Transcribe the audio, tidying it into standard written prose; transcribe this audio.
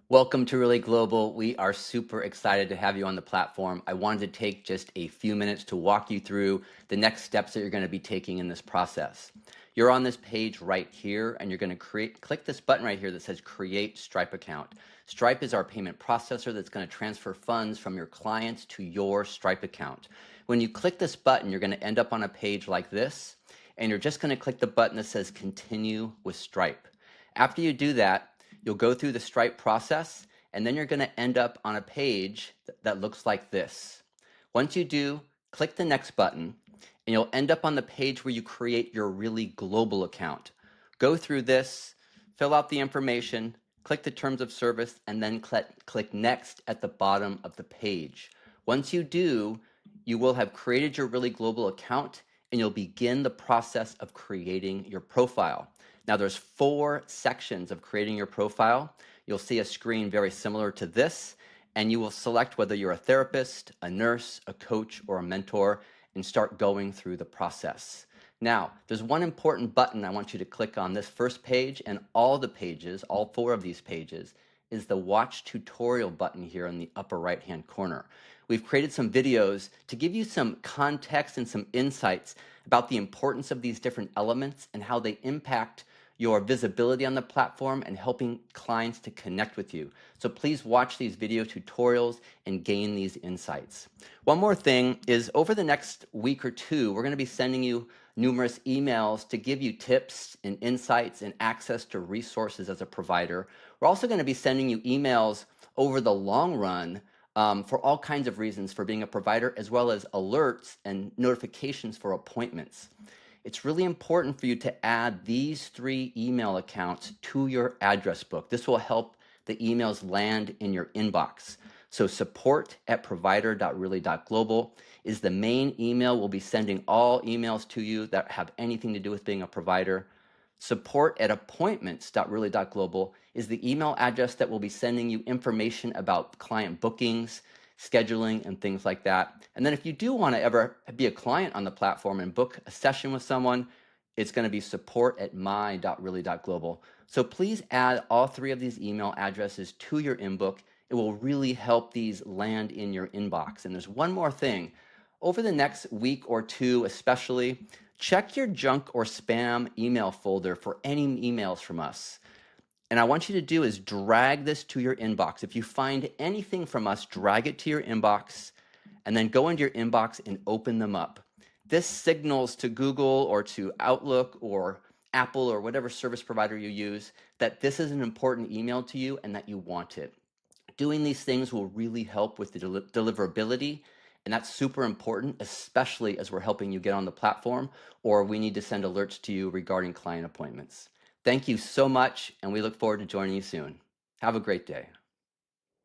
Welcome to Relay Global. We are super excited to have you on the platform. I wanted to take just a few minutes to walk you through the next steps that you're going to be taking in this process. You're on this page right here, and you're going to click this button right here that says Create Stripe Account. Stripe is our payment processor that's going to transfer funds from your clients to your Stripe account. When you click this button, you're going to end up on a page like this, and you're just going to click the button that says Continue with Stripe. After you do that, you'll go through the Stripe process, and then you're going to end up on a page that looks like this. Once you do, click the next button, and you'll end up on the page where you create your Really Global account. Go through this, fill out the information, click the terms of service, and then click Next at the bottom of the page. Once you do, you will have created your Really Global account, and you'll begin the process of creating your profile. Now there's 4 sections of creating your profile. You'll see a screen very similar to this, and you will select whether you're a therapist, a nurse, a coach, or a mentor, and start going through the process. Now, there's one important button I want you to click on this first page, and all the pages, all 4 of these pages, is the Watch Tutorial button here in the upper right-hand corner. We've created some videos to give you some context and some insights about the importance of these different elements and how they impact your visibility on the platform and helping clients to connect with you. So please watch these video tutorials and gain these insights. One more thing is over the next week or two, we're going to be sending you numerous emails to give you tips and insights and access to resources as a provider. We're also going to be sending you emails over the long run for all kinds of reasons for being a provider, as well as alerts and notifications for appointments. It's really important for you to add these 3 email accounts to your address book. This will help the emails land in your inbox. So support@provider.really.global is the main email. We'll be sending all emails to you that have anything to do with being a provider. Support@appointments.really.global is the email address that will be sending you information about client bookings, scheduling, and things like that. And then if you do want to ever be a client on the platform and book a session with someone, it's going to be support@my.really.global. So please add all 3 of these email addresses to your inbox. It will really help these land in your inbox. And there's one more thing. Over the next week or 2 especially, check your junk or spam email folder for any emails from us. And I want you to do is drag this to your inbox. If you find anything from us, drag it to your inbox and then go into your inbox and open them up. This signals to Google or to Outlook or Apple or whatever service provider you use that this is an important email to you and that you want it. Doing these things will really help with the deliverability, and that's super important, especially as we're helping you get on the platform or we need to send alerts to you regarding client appointments. Thank you so much, and we look forward to joining you soon. Have a great day.